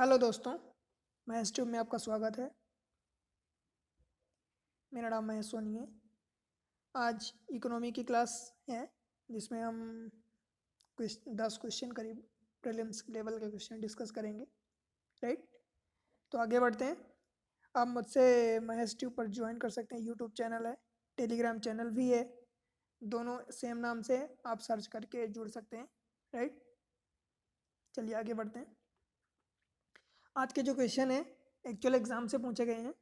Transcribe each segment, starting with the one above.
Hello दोस्तों, Mahesh tube में आपका स्वागत है। मेरा नाम महेश सोनी है। आज इकोनॉमी की क्लास है जिसमें हम 10 क्वेश्चन करीब प्रीलिम्स लेवल के क्वेश्चन डिस्कस करेंगे। राइट, तो आगे बढ़ते हैं। आप मुझसे महेश ट्यूब पर ज्वाइन कर सकते हैं। यूट्यूब चैनल है, टेलीग्राम चैनल भी है, दोनों सेम नाम से आप सर्च करके जुड़ सकते हैं। राइट, चलिए आगे बढ़ते हैं। आज के जो क्वेश्चन है एक्चुअल एग्जाम से पूछे गए हैं।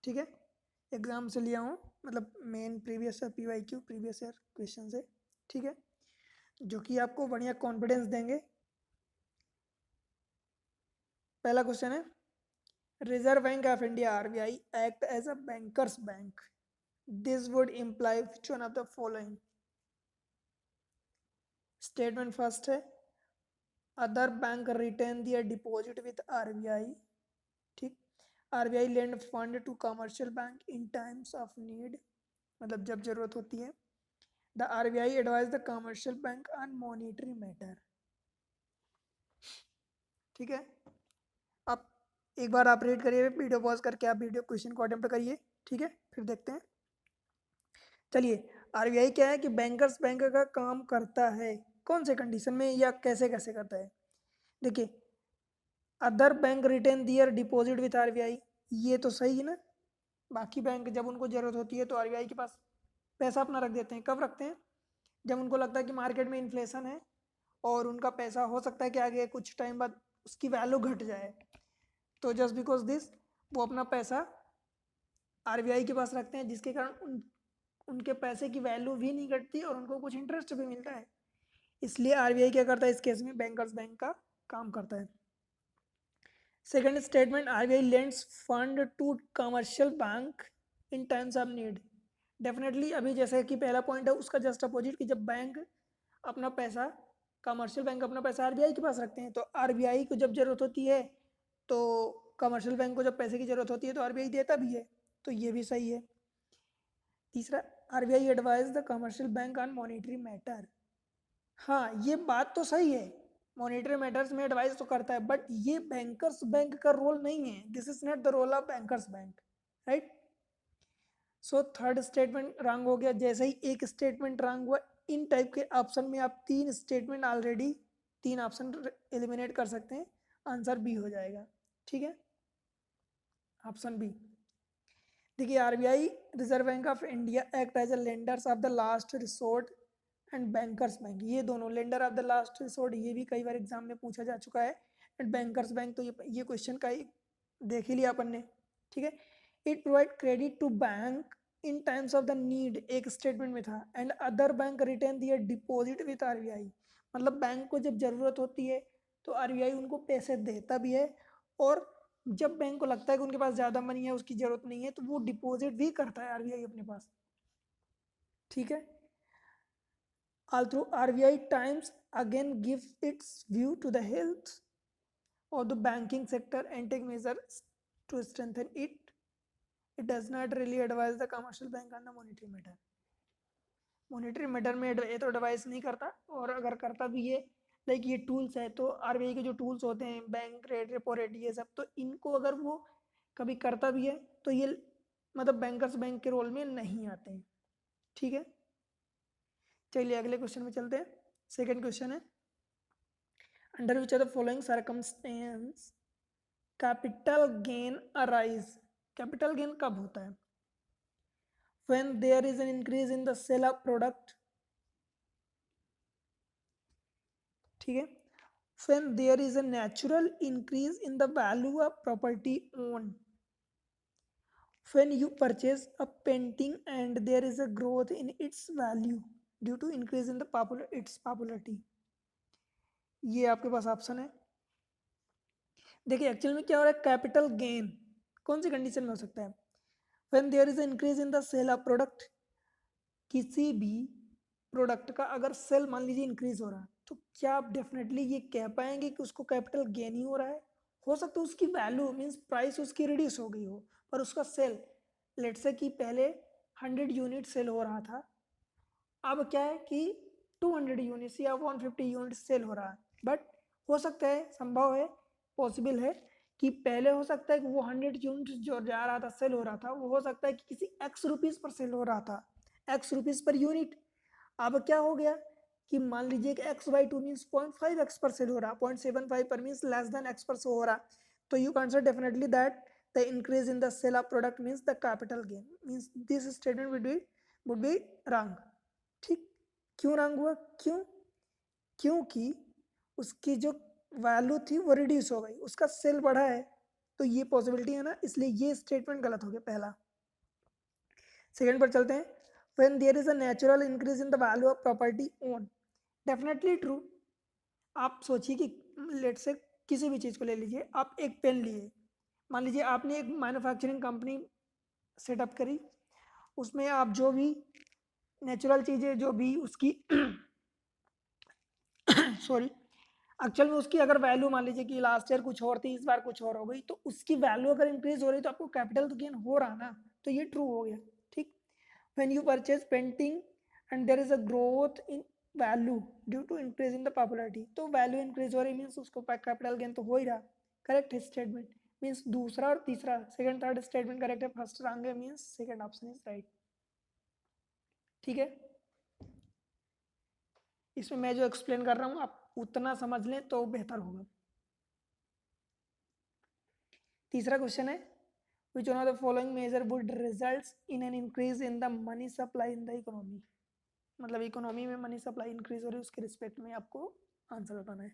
ठीक है, एग्जाम से लिया हूँ, मतलब main previous year PYQ previous year question से। ठीक है, जो कि आपको बढ़िया कॉन्फिडेंस देंगे। पहला क्वेश्चन है, reserve bank of India RBI act as a banker's bank. This would imply which one of the following. Statement first है, other bank retain their deposit with RBI। ठीक, RBI lend fund to commercial bank in times of need, मतलब जब जरूरत होती है। The RBI advise the commercial bank on monetary matter। ठीक है, आप एक बार आप रीड करिए, वीडियो पॉज करके आप वीडियो क्वेश्चन को अटेम्प्ट करिए। ठीक है, फिर देखते हैं। चलिए, RBI क्या है कि बैंकर्स बैंक का काम करता है, कौन से कंडीशन में या कैसे कैसे करता है। देखिए, other bank retain their deposit with RBI, ये तो सही है ना। बाकी बैंक जब उनको जरूरत होती है तो RBI के पास पैसा अपना रख देते हैं। कब रखते हैं? जब उनको लगता है कि मार्केट में इन्फ्लेशन है और उनका पैसा हो सकता है कि आगे कुछ टाइम बाद उसकी वैल्यू घट जाए, तो जस्ट बिकॉज दिस वो अपना पैसा RBI के पास रखते हैं, जिसके कारण उनके पैसे की वैल्यू भी नहीं घटती और उनको कुछ इंटरेस्ट भी मिलता है। इसलिए RBI क्या करता है इस केस में, बैंकर्स बैंक का काम करता है। Second statement, RBI lends fund to commercial bank in times of need. Definitely अभी जैसे कि पहला पॉइंट है उसका जस्ट अपोजिट, कि जब बैंक अपना पैसा, कमर्शियल बैंक अपना पैसा RBI के पास रखते हैं, तो RBI को जब जरूरत होती है तो कमर्शियल बैंक को जब पैसे की जरूरत होती है तो RBI देता भी है, तो ये भी सही है। तीसरा, RBI advise the commercial bank on monetary matter. हाँ, ये बात तो सही है, मॉनिटरी मैटर्स में एडवाइस तो करता है, बट ये बैंकर्स बैंक का रोल नहीं है। This is not the role of bankers bank. Right, so third statement wrong हो गया। जैसे ही एक स्टेटमेंट रॉन्ग हुआ, इन टाइप के ऑप्शन में आप 3 स्टेटमेंट ऑलरेडी, 3 ऑप्शन एलिमिनेट कर सकते हैं, आंसर बी हो जाएगा। ठीक है, ऑप्शन बी। देखिए, RBI reserve bank of India act as a lenders of the last resort and bankers bank, ये दोनों lender of the last resort, ये भी कई बार एग्जाम में पूछा जा चुका है। एंड बैंकर्स बैंक तो ये क्वेश्चन का ही देख ही लिया अपन ने। ठीक है, it provide credit to bank in times of the need, एक स्टेटमेंट में था। And other bank retain their deposit with RBI, मतलब बैंक को जब जरूरत होती है तो RBI उनको पैसे देता भी है, और जब बैंक को लगता है कि उनके पास ज्यादा मनी है, उसकी जरूरत नहीं है, तो वो डिपॉजिट भी करता है RBI अपने पास। ठीक है, although RBI times again gives its view to the health of the banking sector and take measures to strengthen it, it does not really advise the commercial bank on the monetary matter। Monetary matter में ये तो advice नहीं करता, और अगर करता भी है, लाइक ये टूल्स है, तो RBI के जो टूल्स होते हैं, बैंक रेट, रेपो रेट, ये सब, तो इनको अगर वो कभी करता भी है तो ये मतलब बैंकर्स बैंक के रोल में नहीं आते हैं। ठीक है, चलिए अगले क्वेश्चन में चलते हैं। सेकेंड क्वेश्चन है, under which are the following circumstance capital gain arise. Capital gain कब होता है? when there is an increase in the sale of product। ठीक है, when there is a natural increase in the value of property owned, when you purchase a painting and there is a growth in its value due to increase in the its popularity। ये आपके पास option है। देखिए, actual में क्या हो रहा है, capital gain कौन सी कंडीशन में हो सकता है? when there is an increase in the sale of product, किसी भी प्रोडक्ट का अगर सेल मान लीजिए इंक्रीज हो रहा है, तो क्या आप डेफिनेटली ये कह पाएंगे कि उसको कैपिटल गेन ही हो रहा है? हो सकता है उसकी वैल्यू मीन्स प्राइस उसकी रिड्यूस हो गई हो, पर उसका सेल, लेट से कि पहले 100 यूनिट सेल हो रहा था, अब क्या है कि 200 यूनिट्स या 150 यूनिट सेल हो रहा है। बट हो सकता है, संभव है, पॉसिबल है कि पहले हो सकता है कि वो 100 यूनिट जो जा रहा था सेल हो रहा था वो हो सकता है कि किसी एक्स रुपीज़ पर सेल हो रहा था, एक्स रुपीज़ पर यूनिट। अब क्या हो गया कि मान लीजिए कि x by two means 0.5x पर सेल हो रहा, 0.75 पर मीन्स लेस देन एक्स पर सेल हो रहा, तो you consider definitely that the increase in the sale of product means the capital gain, means this statement would be wrong. ठीक, क्यों रॉन्ग हुआ? क्योंकि उसकी जो वैल्यू थी वो रिड्यूस हो गई, उसका सेल बढ़ा है, तो ये पॉसिबिलिटी है ना, इसलिए ये स्टेटमेंट गलत हो गया पहला। सेकेंड पर चलते हैं, when there is a natural increase in the value of property owned, definitely true. आप सोचिए कि लेट से किसी भी चीज़ को ले लीजिए, आप एक पेन लिए, मान लीजिए आपने एक मैन्युफैक्चरिंग कंपनी सेटअप करी, उसमें आप जो भी नेचुरल चीज़ें जो भी उसकी सॉरी, एक्चुअल में उसकी अगर वैल्यू मान लीजिए कि लास्ट ईयर कुछ और थी, इस बार कुछ और हो गई, तो उसकी वैल्यू अगर इंक्रीज हो रही तो आपको कैपिटल तो गेन हो रहा ना, तो ये ट्रू हो गया। ठीक, when you purchase painting and there is a growth in value due to increase in the popularity, तो वैल्यू इंक्रीज हो रही मीन्स उसको कैपिटल गेन तो हो ही रहा। करेक्ट है स्टेटमेंट, मीन्स दूसरा और तीसरा सेकंड थर्ड स्टेटमेंट करेक्ट है, फर्स्ट रॉन्ग है, means second option is right. ठीक है, इसमें मैं जो एक्सप्लेन कर रहा हूँ आप उतना समझ लें तो बेहतर होगा। तीसरा क्वेश्चन है, which one of the following measure would result in an increase in the money supply in the economy, मतलब इकोनॉमी में मनी सप्लाई इंक्रीज हो रही है उसके रिस्पेक्ट में आपको आंसर बताना है।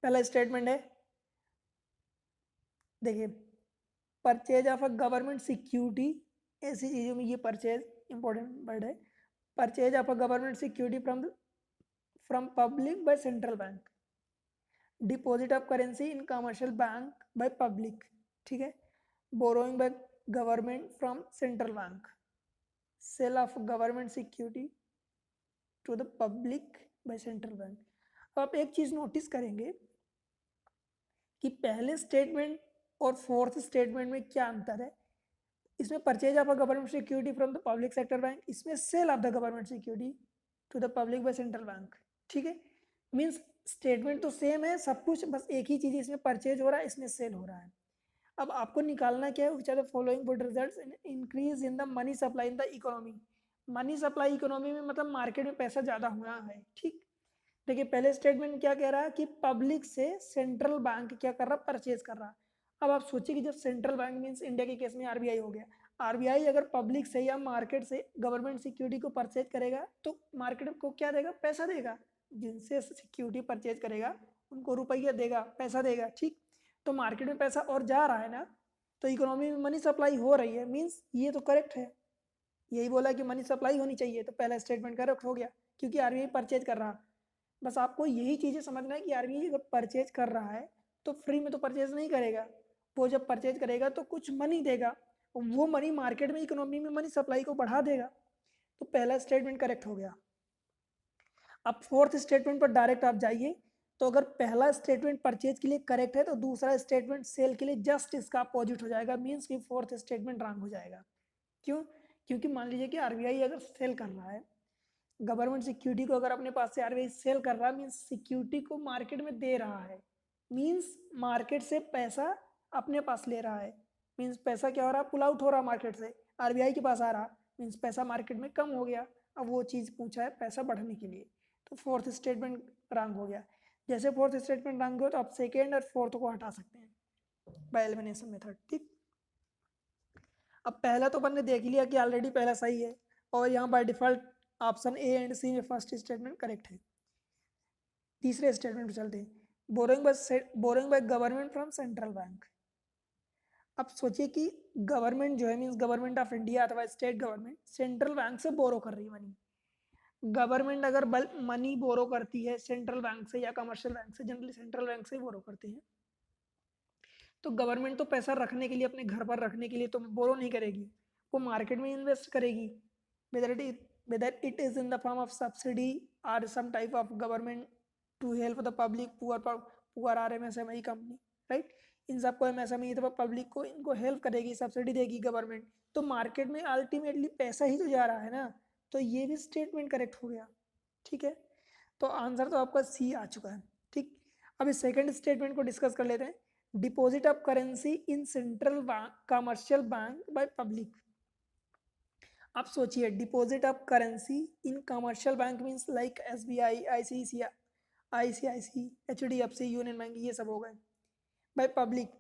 पहला स्टेटमेंट है, देखिए, purchase of a government security, ऐसी चीजों में ये परचेज इंपॉर्टेंट वर्ड है, purchase of a government security from public by central bank, deposit of currency in commercial bank by public, ठीक है, borrowing by government from central bank, sale of government security to the public by central bank. अब आप एक चीज notice करेंगे कि पहले statement और फोर्थ स्टेटमेंट में क्या अंतर है। इसमें purchase of a government security from the public sector bank, इसमें sale of the government security to the public by central bank. ठीक है, मीन्स स्टेटमेंट तो सेम है सब कुछ, बस एक ही चीज इसमें परचेज हो रहा है, इसमें सेल हो रहा है। अब आपको निकालना क्या है, which are the following would result in increase in the money supply in the economy. Money supply economy में मतलब मार्केट में पैसा ज्यादा होना है। ठीक, देखिए पहले स्टेटमेंट क्या कह रहा है कि पब्लिक से सेंट्रल बैंक क्या कर रहा, परचेज कर रहा। अब आप सोचिए कि जब सेंट्रल बैंक मीन्स इंडिया के केस में आरबीआई हो गया, आरबीआई अगर पब्लिक से या मार्केट से गवर्नमेंट सिक्योरिटी को परचेज करेगा तो मार्केट को क्या देगा, पैसा देगा, जिनसे सिक्योरिटी परचेज करेगा उनको रुपया देगा, पैसा देगा। ठीक, तो मार्केट में पैसा और जा रहा है ना, तो इकोनॉमी में मनी सप्लाई हो रही है, मीन्स ये तो करेक्ट है, यही बोला कि मनी सप्लाई होनी चाहिए, तो पहला स्टेटमेंट करेक्ट हो गया क्योंकि आरबीआई परचेज कर रहा। बस आपको यही चीज़ें समझना है कि आरबीआई अगर परचेज कर रहा है तो फ्री में तो परचेज नहीं करेगा, वो जब परचेज करेगा तो कुछ मनी देगा, वो मनी मार्केट में इकोनॉमी में मनी सप्लाई को बढ़ा देगा, तो पहला स्टेटमेंट करेक्ट हो गया। अब फोर्थ स्टेटमेंट पर डायरेक्ट आप जाइए, तो अगर पहला स्टेटमेंट परचेज के लिए करेक्ट है तो दूसरा स्टेटमेंट सेल के लिए जस्ट इसका अपोजिट हो जाएगा, मीन्स कि फोर्थ स्टेटमेंट रॉन्ग हो जाएगा। क्यों? क्योंकि मान लीजिए कि आरबीआई अगर सेल कर रहा है गवर्नमेंट सिक्योरिटी को, अगर अपने पास से आरबीआई सेल कर रहा है मीन्स सिक्योरिटी को मार्केट में दे रहा है, मीन्स मार्केट से पैसा अपने पास ले रहा है, मीन्स पैसा क्या हो रहा है, पुल आउट हो रहा मार्केट से आरबीआई के पास आ रहा, मीन्स पैसा मार्केट में कम हो गया। अब वो चीज़ पूछा है पैसा बढ़ने के लिए, तो फोर्थ स्टेटमेंट रॉन्ग हो गया। जैसे फोर्थ स्टेटमेंट रॉन्ग हो तो आप सेकेंड और फोर्थ को हटा सकते हैं बाय एलिमिनेशन मेथड। ठीक, अब पहला तो अपन ने देख लिया कि ऑलरेडी पहला सही है, और यहाँ by default option A and C में फर्स्ट स्टेटमेंट करेक्ट है। तीसरे स्टेटमेंट पे चलते हैं, borrowing by government from central bank. अब सोचिए कि गवर्नमेंट जो है मीन्स गवर्नमेंट ऑफ इंडिया अथवा स्टेट गवर्नमेंट सेंट्रल बैंक से बोरो कर रही है मनी। गवर्नमेंट अगर मनी बोरो करती है सेंट्रल बैंक से या कमर्शियल बैंक से, जनरली सेंट्रल बैंक से बोरो करती है, तो गवर्नमेंट तो पैसा रखने के लिए, अपने घर पर रखने के लिए तो बोरो नहीं करेगी, वो मार्केट में इन्वेस्ट करेगी, whether it is in the form of subsidy और some type of government to help the public, poor or MSME company, right, इन सबको एमएसएमई तो पब्लिक को इनको हेल्प करेगी, सब्सिडी देगी गवर्नमेंट, तो मार्केट में अल्टीमेटली पैसा ही तो जा रहा है ना, तो ये भी स्टेटमेंट करेक्ट हो गया। ठीक है, तो आंसर तो आपका सी आ चुका है। ठीक, अब इस सेकंड स्टेटमेंट को डिस्कस कर लेते हैं, deposit of currency in central bank commercial bank by public. आप सोचिए, deposit of currency in commercial bank means like SBI, ICICI, HDFC, union bank, ये सब हो गए। बाय पब्लिक,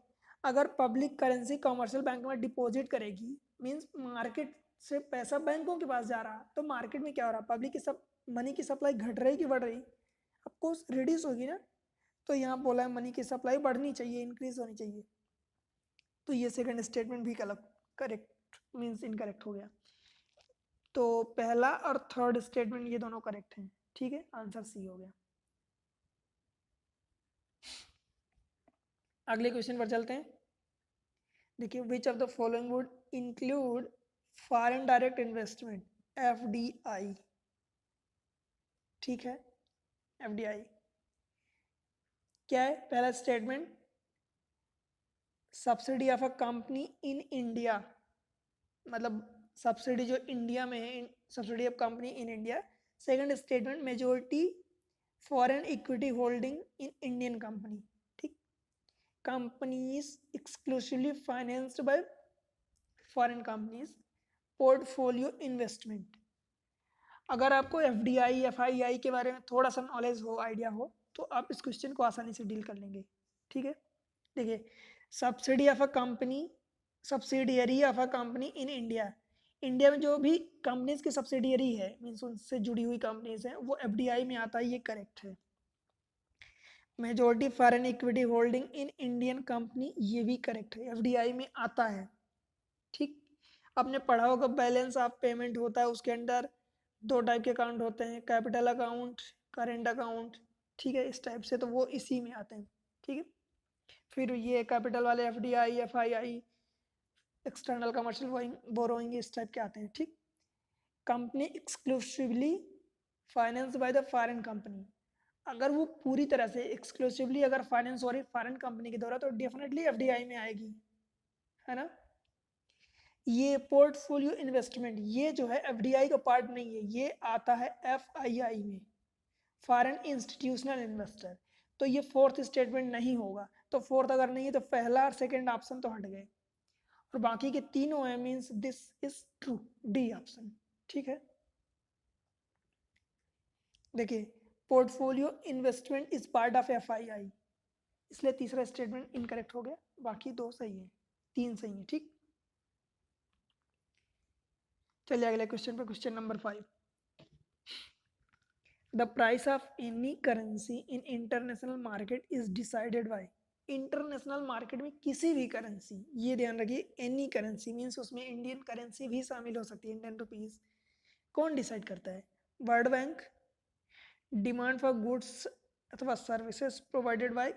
अगर पब्लिक करेंसी कमर्शियल बैंक में डिपॉजिट करेगी मीन्स मार्केट से पैसा बैंकों के पास जा रहा, तो मार्केट में क्या हो रहा, पब्लिक की सब मनी की सप्लाई घट रही कि बढ़ रही, ऑफकोर्स रिड्यूस होगी ना। तो यहाँ बोला है मनी की सप्लाई बढ़नी चाहिए, इंक्रीज होनी चाहिए। तो ये सेकंड स्टेटमेंट भी करेक्ट मीन्स इनकरेक्ट हो गया। तो पहला और थर्ड स्टेटमेंट ये दोनों करेक्ट हैं, ठीक है, आंसर सी हो गया। अगले क्वेश्चन पर चलते हैं। देखिए, which of the following would include foreign direct investment, FDI, ठीक है, FDI क्या है? पहला statement, subsidy of a company in India, मतलब सब्सिडी जो इंडिया में है, subsidy of company in India. Second statement, majority foreign equity holding in Indian company, ठीक, companies exclusively financed by foreign companies, portfolio investment. अगर आपको FDI, FII के बारे में थोड़ा सा नॉलेज हो, आइडिया हो, तो आप इस क्वेश्चन को आसानी से डील कर लेंगे, ठीक है। देखिए, subsidy of a company, subsidiary of a company in India, India में जो भी कंपनीज की सब्सिडियरी है मीन्स उनसे जुड़ी हुई कंपनीज हैं, वो FDI में आता है, ये करेक्ट है। Majority foreign equity holding in Indian company, ये भी करेक्ट है, FDI में आता है, ठीक। आपने पढ़ा होगा बैलेंस ऑफ पेमेंट होता है, उसके अंदर दो टाइप के अकाउंट होते हैं, कैपिटल अकाउंट, करेंट अकाउंट, ठीक है, इस टाइप से, तो वो इसी में आते हैं, ठीक है। फिर ये कैपिटल वाले FDI, FII, external commercial borrowing, इस टाइप के आते हैं, ठीक। Company exclusively finance by the foreign company, अगर वो पूरी तरह से एक्सक्लूसिवली अगर फाइनेंस हो रही फॉरेन कंपनी के द्वारा, तो डेफिनेटली FDI में आएगी, है ना। ये पोर्टफोलियो इन्वेस्टमेंट, ये जो है FDI का पार्ट नहीं है, ये आता है FII में, फॉरेन इंस्टीट्यूशनल इन्वेस्टर। तो ये फोर्थ स्टेटमेंट नहीं होगा, तो फोर्थ अगर नहीं है तो पहला और सेकंड ऑप्शन तो हट गए, और बाकी के तीनों है, means this is true, D option, ठीक है। देखिए, portfolio investment is part of FII, इसलिए तीसरा स्टेटमेंट इनकरेक्ट हो गया, बाकी दो सही है, तीन सही है, ठीक। चलिए अगले क्वेश्चन पे, question number 5। The price of any currency in international market is decided by, international market में किसी भी करेंसी, ये ध्यान रखिए, एनी करेंसी मीन्स उसमें इंडियन करेंसी भी शामिल हो सकती है, इंडियन रुपीज, कौन डिसाइड करता है? World bank, demand for goods अथवा services provided by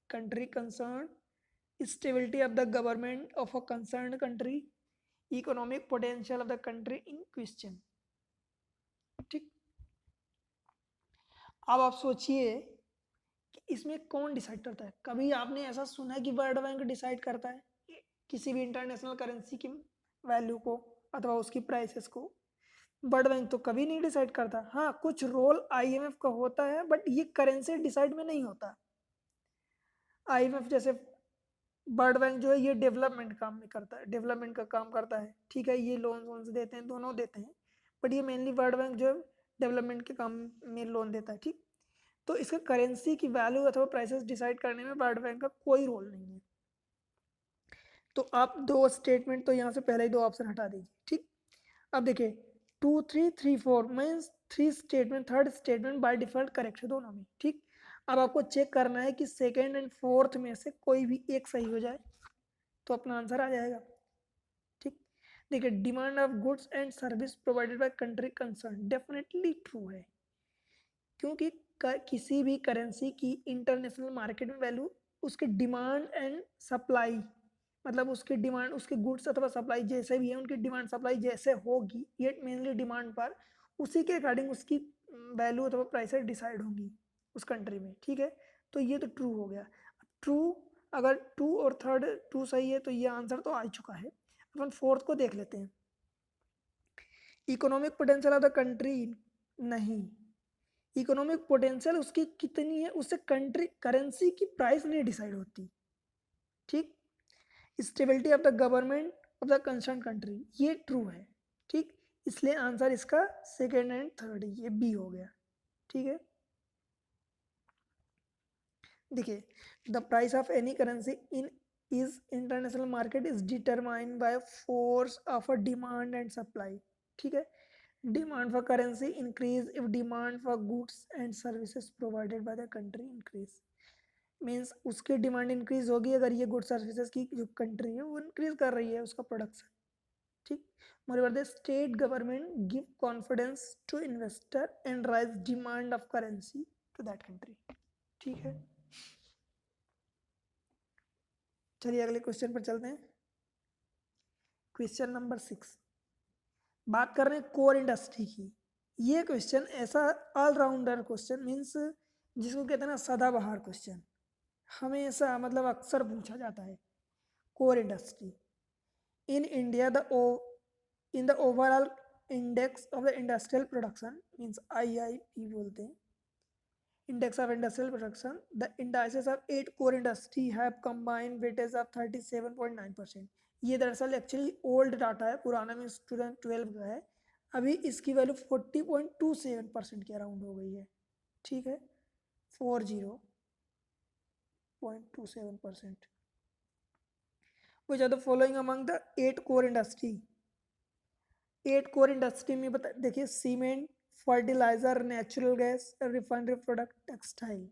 country concern, stability of the government of a concern country, economic potential of the country in question, ठीक। अब आप सोचिए कि इसमें कौन डिसाइड करता है? कभी आपने ऐसा सुना है कि वर्ल्ड बैंक डिसाइड करता है किसी भी इंटरनेशनल करेंसी की वैल्यू को अथवा उसकी प्राइसेस को? वर्ल्ड बैंक तो कभी नहीं डिसाइड करता। हाँ, कुछ रोल IMF का होता है, बट ये करेंसी डिसाइड में नहीं होता। IMF जैसे, वर्ल्ड बैंक जो है ये डेवलपमेंट काम में करता है, डेवलपमेंट का काम करता है, ठीक है, ये लोन वोन्स देते हैं, दोनों देते हैं, बट ये मेनली वर्ल्ड बैंक जो है डेवलपमेंट के काम में लोन देता है, ठीक। तो इसका करेंसी की वैल्यू अथवा प्राइसेस डिसाइड करने में वर्ल्ड बैंक का कोई रोल नहीं है। तो आप दो स्टेटमेंट तो यहाँ से पहले ही दो ऑप्शन हटा दीजिए, ठीक। अब देखिए 2, 3, 3, 4 means three statement, third statement by default correct है दोनों में, ठीक। अब आपको चेक करना है कि सेकेंड एंड फोर्थ में से कोई भी एक सही हो जाए तो अपना आंसर आ जाएगा, ठीक। देखिए, demand of goods and service provided by country concern, definitely true है, क्योंकि किसी भी करेंसी की इंटरनेशनल मार्केट में वैल्यू उसके डिमांड एंड सप्लाई, मतलब उसकी डिमांड, उसके गुड्स अथवा सप्लाई जैसे भी है, उनकी डिमांड सप्लाई जैसे होगी, ये मेनली डिमांड पर, उसी के अकॉर्डिंग उसकी वैल्यू अथवा प्राइसेस डिसाइड होंगी उस कंट्री में, ठीक है। तो ये तो ट्रू हो गया। ट्रू, अगर टू और थर्ड टू सही है तो ये आंसर तो आ चुका है। अपन फोर्थ को देख लेते हैं। Economic potential of the country, नहीं, इकोनॉमिक पोटेंशियल उसकी कितनी है उससे कंट्री करेंसी की प्राइस नहीं डिसाइड होती, ठीक। Stability of the government of the concern country, ये ट्रू है, ठीक। इसलिए आंसर इसका सेकेंड एंड थर्ड, ये बी हो गया, ठीक है। देखिए, the price of any currency in is international market is determined by force of a demand and supply, ठीक है। Demand for currency increase if demand for goods and services provided by the country increase, means उसकी demand increase होगी अगर ये goods services की जो country है वो इंक्रीज कर रही है उसका प्रोडक्शन, ठीक। Moreover the state government give confidence to investor and raise demand of currency to that country, ठीक है। चलिए अगले क्वेश्चन पर चलते हैं। क्वेश्चन नंबर 6, बात कर रहे हैं कोर इंडस्ट्री की। ये क्वेश्चन ऐसा ऑलराउंडर क्वेश्चन, मीन्स जिसको कहते हैं ना सदाबहार क्वेश्चन, हमेशा मतलब अक्सर पूछा जाता है। Core industry in India in the overall index of the industrial production, means IIP बोलते हैं, index of industrial production, the indices of 8 core industry have combined weightage of 37.9%। ये दरअसल एक्चुअली ओल्ड डाटा है, पुराना में 2012 का है। अभी इसकी वैल्यू 40.27% के अराउंड हो गई है, ठीक है, 40.27%। Which are the following among the 8 core industry. 8 core industry में बता देखिए, cement, fertiliser, natural gas, refinery product, textile.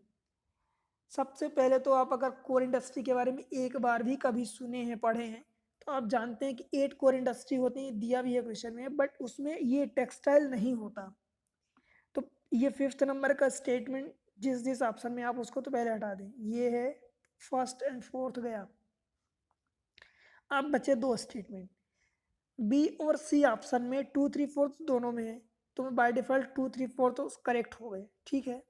सबसे पहले तो आप अगर कोर इंडस्ट्री के बारे में एक बार भी कभी सुने हैं, पढ़े हैं, तो आप जानते हैं कि 8 कोर इंडस्ट्री होती है, दिया भी है क्वेश्चन में, बट उसमें ये टेक्सटाइल नहीं होता। तो ये 5th नंबर का स्टेटमेंट जिस जिस ऑप्शन में आप उसको तो पहले हटा दें, ये है फर्स्ट एंड फोर्थ गया। अब बचे 2 स्टेटमेंट, बी और सी ऑप्शन में 2, 3, 4 दोनों में है, तो बाय डिफॉल्ट 2, 3, 4 तो करेक्ट हो गए, ठीक है।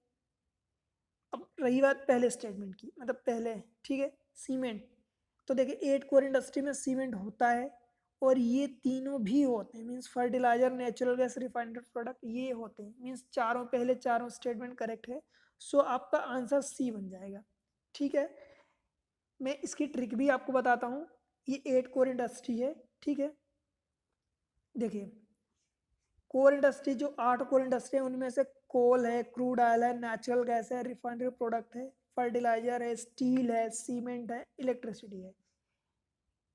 अब रही बात पहले स्टेटमेंट की, मतलब पहले, ठीक है, सीमेंट। तो देखिए 8 कोर इंडस्ट्री में सीमेंट होता है, और ये तीनों भी होते हैं, means fertiliser, natural gas, refined product, ये होते हैं, मीन्स चारों पहले चारों स्टेटमेंट करेक्ट है। सो आपका आंसर सी बन जाएगा, ठीक है। मैं इसकी ट्रिक भी आपको बताता हूँ। ये 8 कोर इंडस्ट्री है, ठीक है। देखिए, कोर इंडस्ट्री जो 8 कोर इंडस्ट्री है उनमें से कोल है, क्रूड ऑयल है, नेचुरल गैस है, रिफाइनरी प्रोडक्ट है, फर्टिलाइजर है, स्टील है, सीमेंट है, इलेक्ट्रिसिटी है।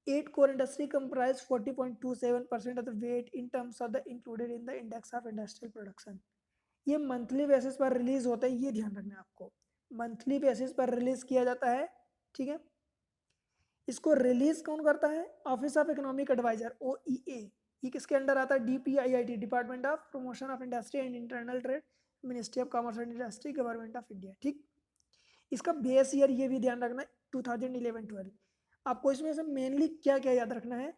8 core industry comprise 40.27% of the weight in terms of the included in the index of industrial production। ये मंथली बेसिस पर रिलीज होता है, ये ध्यान रखना है आपको, मंथली बेसिस पर रिलीज किया जाता है, ठीक है। इसको रिलीज कौन करता है? Office of economic adviser, OEA। ये किसके अंडर आता है? DPIIT, department of promotion of industry and internal trade, ministry of commerce and industry, government of India, ठीक। इसका बेस ईयर ये भी ध्यान रखना है 2011-12। आपको इसमें से मेनली क्या क्या याद रखना है?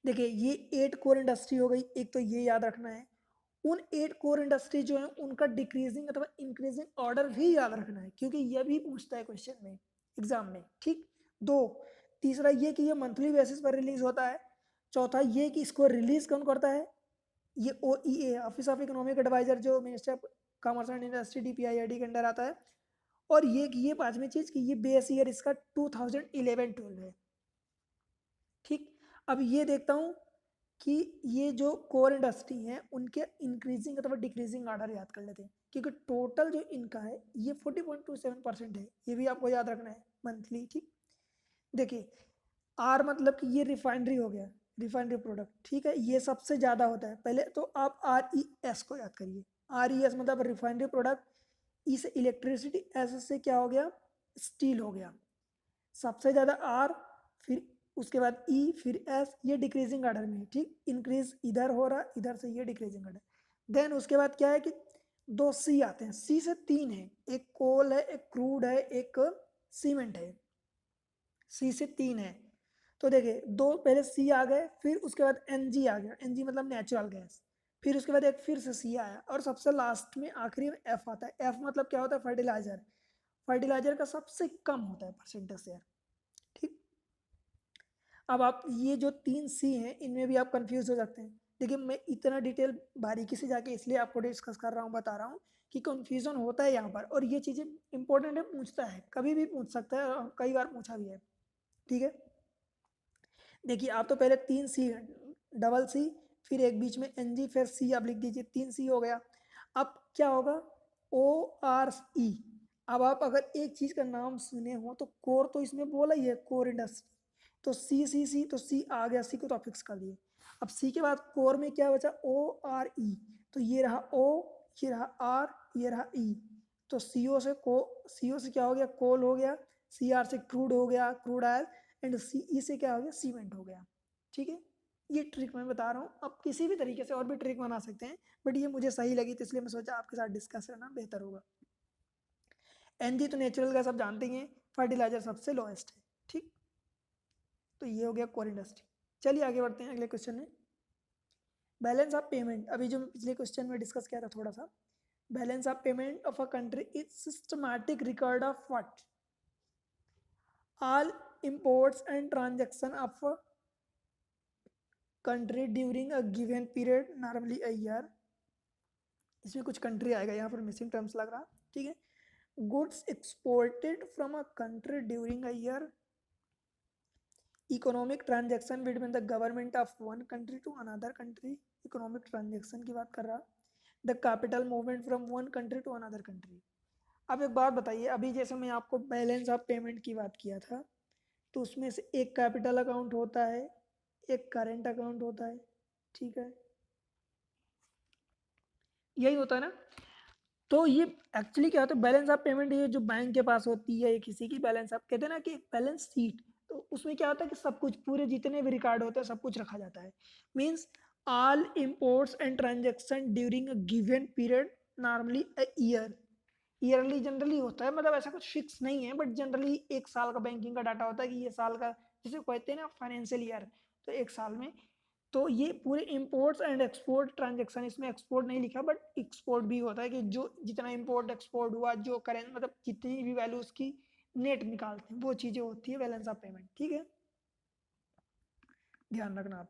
देखिए, ये 8 कोर इंडस्ट्री हो गई, एक तो ये याद रखना है। उन 8 कोर इंडस्ट्री जो है उनका डिक्रीजिंग अथवा इंक्रीजिंग ऑर्डर भी याद रखना है, क्योंकि यह भी पूछता है क्वेश्चन में, एग्जाम में, ठीक। दो, तीसरा ये कि ये मंथली बेसिस पर रिलीज होता है। चौथा ये कि इसको रिलीज कौन करता है? ये OEA, office of economic adviser, जो minister of commerce and industry, DPIIT के अंडर आता है। और ये पांचवी चीज कि ये बेस ईयर इसका 2011-12 है, ठीक। अब ये देखता हूँ कि ये जो कोर इंडस्ट्री है उनके इंक्रीजिंग अथवा डिक्रीजिंग ऑर्डर याद कर लेते हैं, क्योंकि टोटल जो इनका है ये 40.27% है, ये भी आपको याद रखना है मंथली, ठीक। देखिए, R मतलब कि ये रिफाइनरी हो गया, रिफाइनरी प्रोडक्ट, ठीक है, ये सबसे ज़्यादा होता है। पहले तो आप RES को याद करिए, RES मतलब रिफाइनरी प्रोडक्ट, ई से इलेक्ट्रिसिटी, एस से क्या हो गया? स्टील हो गया। सबसे ज़्यादा R, फिर उसके बाद E, फिर S, ये डिक्रीजिंग ऑर्डर में है, ठीक। इंक्रीज इधर हो रहा, इधर से ये डिक्रीजिंग ऑर्डर। देन उसके बाद क्या है कि 2 C आते हैं, C से 3 है, एक कोल है, एक क्रूड है, एक सीमेंट है। C से 3 है, तो देखिए 2 पहले C आ गए, फिर उसके बाद NG आ गया, NG मतलब नेचुरल गैस, फिर उसके बाद एक फिर से C आया, और सबसे लास्ट में आखिरी में F आता है। F मतलब क्या होता है? फर्टिलाइजर। फर्टिलाइजर का सबसे कम होता है परसेंटेज शेयर, ठीक। अब आप ये जो 3 C हैं इनमें भी आप कंफ्यूज हो सकते हैं। देखिए, मैं इतना डिटेल बारीकी से जाके इसलिए आपको डिस्कस कर रहा हूँ, बता रहा हूँ कि कंफ्यूजन होता है यहाँ पर, और ये चीज़ें इंपॉर्टेंट है, पूछता है, कभी भी पूछ सकता है, और कई बार पूछा भी है। ठीक है, देखिए आप तो पहले 3 सी, डबल सी, फिर एक बीच में एन जी, फिर सी आप लिख दीजिए, 3 सी हो गया। अब क्या होगा, ओ आर ई। अब आप अगर एक चीज का नाम सुने हो तो कोर तो इसमें बोला ही है, कोर इंडस्ट्री, तो सी, तो सी आ गया, सी को तो आप फिक्स कर दिए। अब सी के बाद कोर में क्या बचा, ओ आर ई, तो ये रहा ओ, ये रहा आर, ये रहा ई, तो सीओ से को, सीओ से क्या हो गया, कोल हो गया, सी आर से क्रूड हो गया, क्रूड आयल, एंड सी ई से क्या हो गया, सीमेंट हो गया। ठीक है, ये ट्रिक मैं बता रहा हूँ, आप किसी भी तरीके से और भी ट्रिक बना सकते हैं, बट ये मुझे सही लगी तो इसलिए मैं सोचा आपके साथ डिस्कस करना बेहतर होगा। एनजी तो नेचुरल गैस आप जानते ही हैं, फर्टिलाइजर सबसे लोएस्ट है। ठीक, तो ये हो गया कोर इंडस्ट्री। चलिए आगे बढ़ते हैं अगले क्वेश्चन में। बैलेंस ऑफ पेमेंट, अभी जो पिछले क्वेश्चन में डिस्कस किया था थोड़ा सा, balance of payment of a country is systematic record of what, all imports and transaction of a country during a given period, normally a year। इसमें कुछ कंट्री आएगा, यहाँ पर मिसिंग टर्म्स लग रहा, ठीक है। Goods exported from a country during a year, economic transaction between the government of one country to another country, economic transaction की बात कर रहा। The capital movement from one country to another country. अब एक बात बताइए, अभी जैसे मैं आपको बैलेंस ऑफ पेमेंट की बात किया था, तो उसमें से एक कैपिटल अकाउंट होता है, एक करेंट अकाउंट होता है, ठीक है, यही होता है ना। तो ये एक्चुअली क्या होता है, बैलेंस ऑफ पेमेंट ये जो बैंक के पास होती है, किसी की बैलेंस आप कहते हैं ना कि बैलेंस शीट, तो उसमें क्या होता है कि सब कुछ, पूरे जितने भी रिकॉर्ड होते हैं सब कुछ रखा जाता है। Means all imports and transaction during a given period, normally a year, yearly generally होता है, मतलब ऐसा कुछ फिक्स नहीं है, बट जनरली एक साल का बैंकिंग का डाटा होता है कि ये साल का, जिसे कहते हैं ना फाइनेंशियल ईयर, तो एक साल में। तो ये पूरे इंपोर्ट्स एंड एक्सपोर्ट ट्रांजेक्शन, इसमें एक्सपोर्ट नहीं लिखा बट एक्सपोर्ट भी होता है, कि जो जितना इंपोर्ट एक्सपोर्ट हुआ, जो करेंट मतलब जितनी भी वैल्यू उसकी नेट निकालते हैं, वो चीजें होती है बैलेंस ऑफ पेमेंट। ठीक है, ध्यान रखना आप।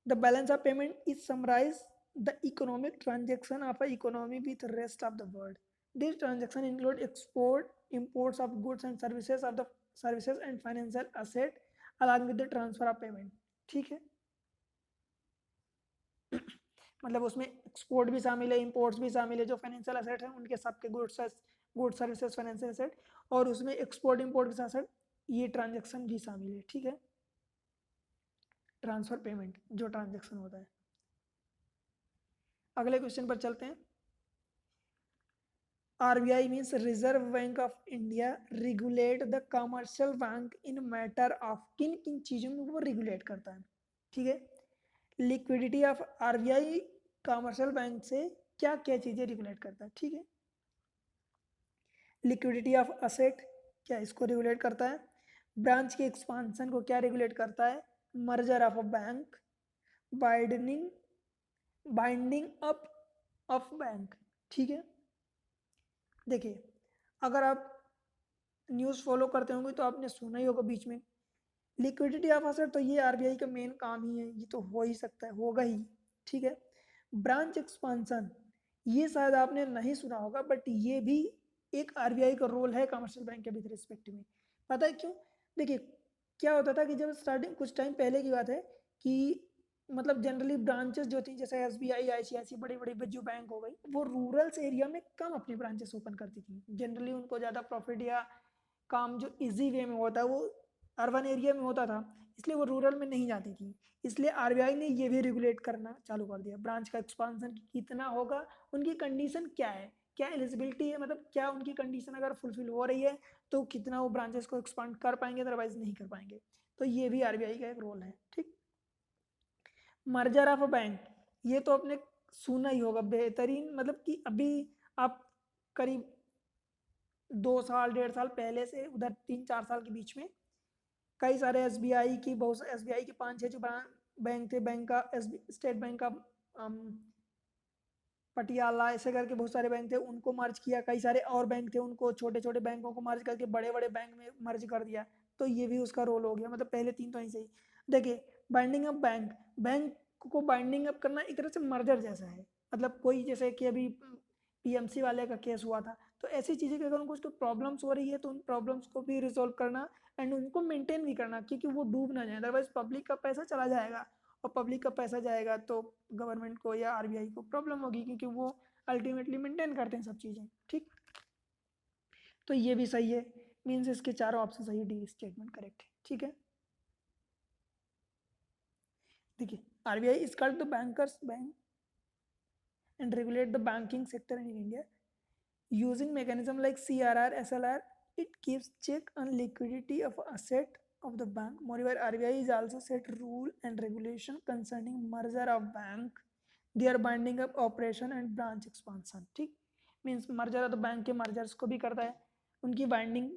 The balance of payment is summarise the economic transaction of a economy with rest of the world. This transaction include export, imports of goods and services of the services and financial asset along with the transfer of payment। ठीक है, मतलब उसमें export भी शामिल है, imports भी शामिल है, जो फाइनेंशियल एसेट है उनके सबके goods, goods services financial asset, और उसमें एक्सपोर्ट इंपोर्ट के साथ साथ ये ट्रांजेक्शन भी शामिल है। ठीक है, ट्रांसफर पेमेंट जो ट्रांजेक्शन होता है। अगले क्वेश्चन पर चलते हैं। RBI means reserve bank of India regulate the commercial bank in matter of, किन किन चीजों में वो रेगुलेट करता है। ठीक है, liquidity of RBI commercial bank से क्या क्या चीजें रेगुलेट करता है। ठीक है, लिक्विडिटी ऑफ असेट, क्या इसको रेगुलेट करता है। ब्रांच के एक्सपांशन को क्या रेगुलेट करता है। Merger of a bank, binding, binding up of bank. ठीक है, देखिए अगर आप न्यूज़ फॉलो करते होंगे तो आपने सुना ही होगा बीच में, लिक्विडिटी ऑफ असेट तो ये आरबीआई का मेन काम ही है, ये तो हो ही सकता है, होगा ही। ठीक है, ब्रांच एक्सपांशन ये शायद आपने नहीं सुना होगा, बट ये भी एक आरबीआई का रोल है कमर्शियल बैंक के विद रिस्पेक्ट में। पता है क्यों, देखिए क्या होता था कि जब स्टार्टिंग कुछ टाइम पहले की बात है, कि मतलब जनरली ब्रांचेस जो थी, जैसे एसबीआई, आईसीआईसी, बड़ी बड़ी जो बैंक हो गई, वो रूरल एरिया में कम अपनी ब्रांचेस ओपन करती थी। जनरली उनको ज़्यादा प्रॉफिट या काम जो इजी वे में होता है वो अर्बन एरिया में होता था, इसलिए वो रूरल में नहीं जाती थी। इसलिए आरबीआई ने ये भी रेगुलेट करना चालू कर दिया, ब्रांच का एक्सपांसन कितना होगा, उनकी कंडीशन क्या है, क्या एलिजिबिलिटी है, मतलब क्या उनकी कंडीशन अगर फुलफिल हो रही है तो कितना वो ब्रांचेस को एक्सपांड कर पाएंगे, अदरवाइज नहीं कर पाएंगे। तो ये भी आरबीआई का एक रोल है। ठीक, मर्जर ऑफ अ बैंक, ये तो आपने सुना ही होगा, बेहतरीन, मतलब कि अभी आप करीब 2 साल 1.5 साल पहले से उधर 3-4 साल के बीच में कई सारे एसबीआई की, बहुत एसबीआई के 5-6 जो बैंक थे, बैंक का स्टेट बैंक का पटियाला, ऐसे करके बहुत सारे बैंक थे, उनको मर्ज किया। कई सारे और बैंक थे, उनको छोटे छोटे बैंकों को मर्ज करके बड़े बड़े बैंक में मर्ज कर दिया। तो ये भी उसका रोल हो गया, मतलब पहले 3 तो ऐसे ही। देखिए बाइंडिंग अप बैंक, बैंक को बाइंडिंग अप करना एक तरह से मर्जर जैसा है। मतलब कोई जैसे कि अभी पीएमसी वाले का केस हुआ था, तो ऐसी चीज़ें कि अगर उनको कुछ प्रॉब्लम्स हो रही है तो उन प्रॉब्लम्स को भी रिजॉल्व करना एंड उनको मेंटेन भी करना, क्योंकि वो डूब ना जाए, अदरवाइज पब्लिक का पैसा चला जाएगा, और पब्लिक का पैसा जाएगा तो गवर्नमेंट को या आरबीआई को प्रॉब्लम होगी, क्योंकि वो अल्टीमेटली मेंटेन करते हैं सब चीज़ें। ठीक, तो ये भी सही है, मीन्स इसके चारों ऑप्शन सही है, डी स्टेटमेंट करेक्ट है। ठीक है, देखिए RBI is called the bankers bank and regulate the banking sector in India using mechanism like CRR, SLR. It keeps check on liquidity of asset of the bank. Moreover, RBI is also set rule and regulation concerning merger of bank, their binding up operation and branch expansion. ठीक, means merger of the bank के mergers को भी करता है, उनकी binding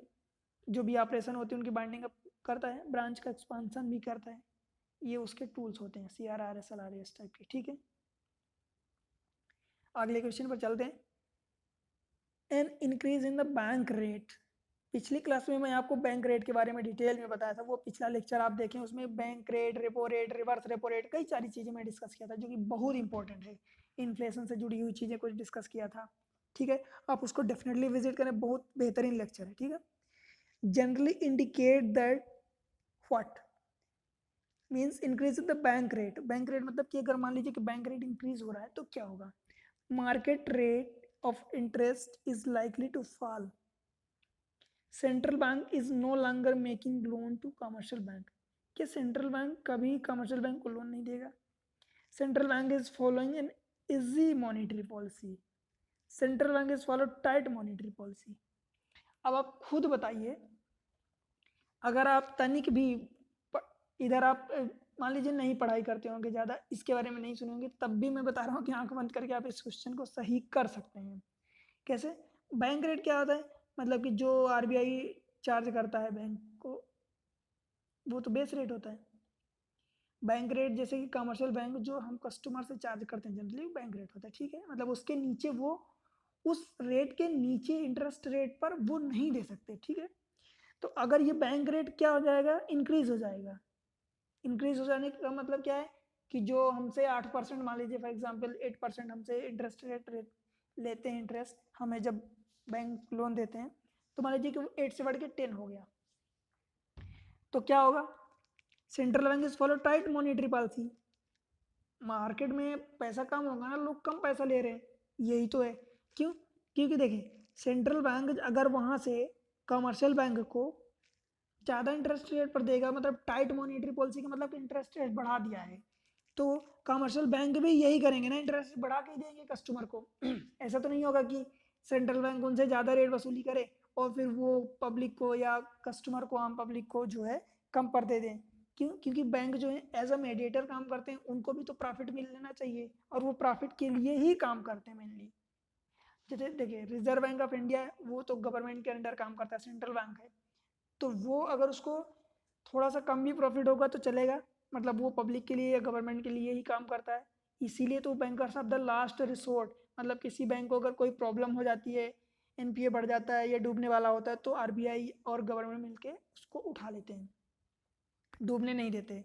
जो भी operation होती है उनकी बाइंडिंग अप करता है, ब्रांच का एक्सपांसन भी करता है। ये उसके टूल्स होते हैं, CRR, SLR इस टाइप के। ठीक है, अगले क्वेश्चन पर चलते हैं। An increase in the bank rate. पिछली क्लास में मैं आपको बैंक रेट के बारे में डिटेल में बताया था, वो पिछला लेक्चर आप देखें, उसमें bank rate, repo rate, reverse repo rate, कई सारी चीज़ें मैं डिस्कस किया था जो कि बहुत इंपॉर्टेंट है, इन्फ्लेशन से जुड़ी हुई चीज़ें कुछ डिस्कस किया था। ठीक है, आप उसको डेफिनेटली विजिट करें, बहुत बेहतरीन लेक्चर है। ठीक है, generally indicate that what means increase the bank rate. Bank rate मतलब कि अगर मान लीजिए कि बैंक रेट इंक्रीज हो रहा है तो क्या होगा, market rate of interest is likely to fall. Central bank is no longer making loan to commercial bank. क्या सेंट्रल बैंक कभी कमर्शियल बैंक को लोन नहीं देगा? Central bank is following an easy monetary policy. Central bank is follow tight monetary policy. अब आप खुद बताइए, अगर आप तनिक भी इधर आप मान लीजिए नहीं पढ़ाई करते होंगे, ज़्यादा इसके बारे में नहीं सुने होंगे, तब भी मैं बता रहा हूँ कि आंख बंद करके आप इस क्वेश्चन को सही कर सकते हैं। कैसे? बैंक रेट क्या होता है, मतलब कि जो आरबीआई चार्ज करता है बैंक को, वो तो बेस रेट होता है। बैंक रेट जैसे कि कमर्शियल बैंक जो हम कस्टमर से चार्ज करते हैं जनरली, बैंक रेट होता है। ठीक है, मतलब उसके नीचे वो, उस रेट के नीचे इंटरेस्ट रेट पर वो नहीं दे सकते। ठीक है, तो अगर ये बैंक रेट क्या हो जाएगा, इंक्रीज हो जाएगा। इंक्रीज हो जाने का मतलब क्या है कि जो हमसे 8% मान लीजिए फॉर एग्जांपल 8% हमसे इंटरेस्ट रेट लेते हैं, इंटरेस्ट हमें जब बैंक लोन देते हैं, तो मान लीजिए कि वो 8 से बढ़ के 10 हो गया, तो क्या होगा, central bank is follow tight monetary policy. Market में पैसा कम होगा ना, लोग कम पैसा ले रहे हैं, यही तो है। क्यों? क्योंकि देखिए सेंट्रल बैंक अगर वहां से कमर्शियल बैंक को ज़्यादा इंटरेस्ट रेट पर देगा, मतलब टाइट मॉनेटरी पॉलिसी का मतलब इंटरेस्ट रेट बढ़ा दिया है, तो कमर्शियल बैंक भी यही करेंगे ना, इंटरेस्ट बढ़ा के देंगे कस्टमर को। ऐसा तो नहीं होगा कि सेंट्रल बैंक उनसे ज़्यादा रेट वसूली करे और फिर वो पब्लिक को या कस्टमर को, आम पब्लिक को जो है कम पर दे दें। क्यों? क्योंकि बैंक जो है एज अ मीडिएटर काम करते हैं, उनको भी तो प्रॉफिट मिल लेना चाहिए, और वो प्रॉफिट के लिए ही काम करते हैं मेनली। जैसे देखिए रिजर्व बैंक ऑफ इंडिया है, वो तो गवर्नमेंट के अंडर काम करता है, सेंट्रल बैंक है, तो वो अगर उसको थोड़ा सा कम भी प्रॉफिट होगा तो चलेगा, मतलब वो पब्लिक के लिए या गवर्नमेंट के लिए ही काम करता है। इसीलिए तो bankers of the last resort, मतलब किसी बैंक को अगर कोई प्रॉब्लम हो जाती है, एनपीए बढ़ जाता है या डूबने वाला होता है, तो आरबीआई और गवर्नमेंट मिलके उसको उठा लेते हैं, डूबने नहीं देते।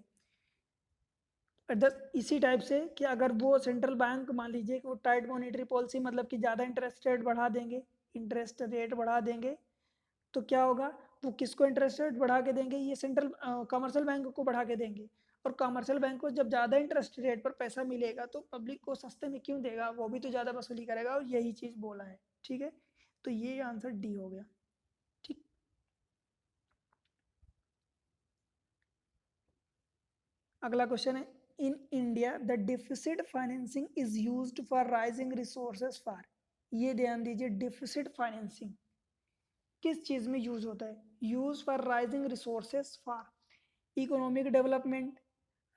इसी टाइप से कि अगर वो सेंट्रल बैंक मान लीजिए कि वो टाइट मॉनेटरी पॉलिसी, मतलब कि ज़्यादा इंटरेस्ट रेट बढ़ा देंगे, इंटरेस्ट रेट बढ़ा देंगे, तो क्या होगा, वो किसको इंटरेस्ट रेट बढ़ा के देंगे, ये सेंट्रल कमर्शियल बैंक को बढ़ा के देंगे। और कमर्शियल बैंक को जब ज़्यादा इंटरेस्ट रेट पर पैसा मिलेगा तो पब्लिक को सस्ते में क्यों देगा, वो भी तो ज़्यादा वसूली करेगा, और यही चीज़ बोला है। ठीक है, तो ये आंसर डी हो गया। ठीक, अगला क्वेश्चन है, in India the deficit financing is used for rising resources for. ये ध्यान दीजिए, डिफिसिट फाइनेंसिंग किस चीज़ में यूज होता है, use for rising resources for economic development,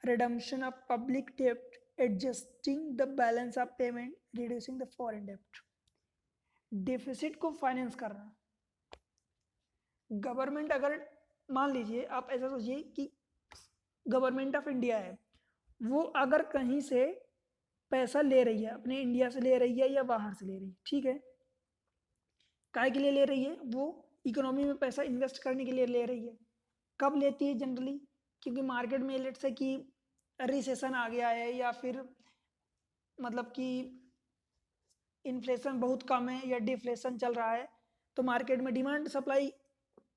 redemption of public debt, adjusting the balance of payment, reducing the foreign debt। Deficit को finance करना, government अगर मान लीजिए आप ऐसा सोचिए कि गवर्नमेंट ऑफ इंडिया है, वो अगर कहीं से पैसा ले रही है, अपने इंडिया से ले रही है या बाहर से ले रही है, ठीक है, काय के लिए ले रही है, वो इकोनॉमी में पैसा इन्वेस्ट करने के लिए ले रही है। कब लेती है जनरली, क्योंकि मार्केट में लेट से कि रिसेशन आ गया है, या फिर मतलब कि इन्फ्लेशन बहुत कम है या डिफ्लेशन चल रहा है, तो मार्केट में डिमांड सप्लाई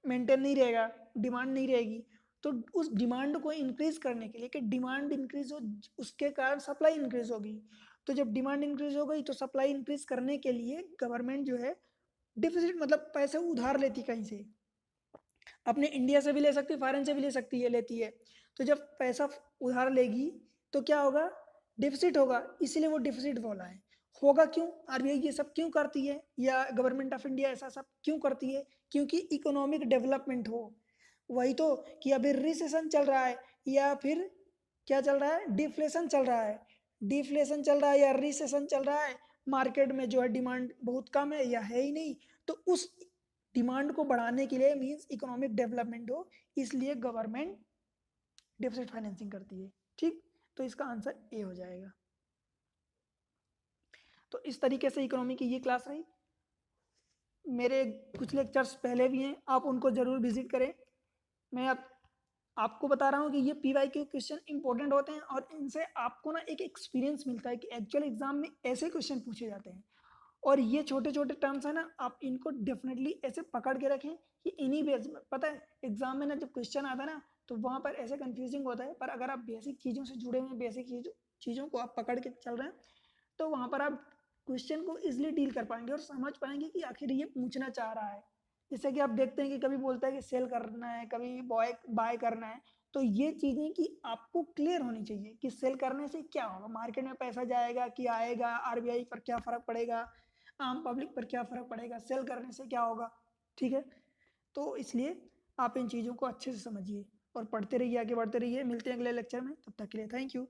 मेंटेन नहीं रहेगा, डिमांड नहीं रहेगी। तो उस डिमांड को इंक्रीज करने के लिए कि डिमांड इंक्रीज हो, उसके कारण सप्लाई इंक्रीज होगी। तो जब डिमांड इंक्रीज हो गई तो सप्लाई इंक्रीज करने के लिए गवर्नमेंट जो है डिफिसिट मतलब पैसे उधार लेती कहीं से, अपने इंडिया से भी ले सकती है, फॉरेन से भी ले सकती है, लेती है। तो जब पैसा उधार लेगी तो क्या होगा, डिफिसिट होगा, इसीलिए वो डिफिसिट बोला है। होगा क्यों, आरबीआई ये सब क्यों करती है या गवर्नमेंट ऑफ इंडिया ऐसा सब क्यों करती है, क्योंकि इकोनॉमिक डेवलपमेंट हो। वही तो, कि अभी रिसेशन चल रहा है या फिर क्या चल रहा है, डिफ्लेशन चल रहा है, डिफ्लेशन चल रहा है या रिसेशन चल रहा है, मार्केट में जो है डिमांड बहुत कम है या है ही नहीं। तो उस डिमांड को बढ़ाने के लिए मींस इकोनॉमिक डेवलपमेंट हो, इसलिए गवर्नमेंट डेफिसिट फाइनेंसिंग करती है। ठीक, तो इसका आंसर ए हो जाएगा। तो इस तरीके से इकोनॉमी की ये क्लास रही। मेरे कुछ लेक्चर्स पहले भी हैं, आप उनको जरूर विजिट करें। मैं आपको बता रहा हूँ कि ये पीवाईक्यू क्वेश्चन इंपॉर्टेंट होते हैं और इनसे आपको ना एक एक्सपीरियंस मिलता है कि एक्चुअल एग्जाम में ऐसे क्वेश्चन पूछे जाते हैं। और ये छोटे छोटे टर्म्स है ना, आप इनको डेफिनेटली ऐसे पकड़ के रखें कि इन्हीं बेस में, पता है एग्जाम में ना जब क्वेश्चन आता है ना तो वहाँ पर ऐसे कंफ्यूजिंग होता है, पर अगर आप बेसिक चीज़ों से जुड़े हुए, बेसिक चीज़ों को आप पकड़ के चल रहे हैं तो वहाँ पर आप क्वेश्चन को इजिली डील कर पाएंगे और समझ पाएंगे कि आखिर ये पूछना चाह रहा है। जैसे कि आप देखते हैं कि कभी बोलता है कि सेल करना है, कभी बाय करना है। तो ये चीज़ें कि आपको क्लियर होनी चाहिए कि सेल करने से क्या होगा, मार्केट में पैसा जाएगा कि आएगा, आरबीआई पर क्या फ़र्क पड़ेगा, आम पब्लिक पर क्या फ़र्क पड़ेगा, सेल करने से क्या होगा। ठीक है, तो इसलिए आप इन चीज़ों को अच्छे से समझिए और पढ़ते रहिए, आगे बढ़ते रहिए। मिलते हैं अगले लेक्चर में, तब तक के लिए थैंक यू।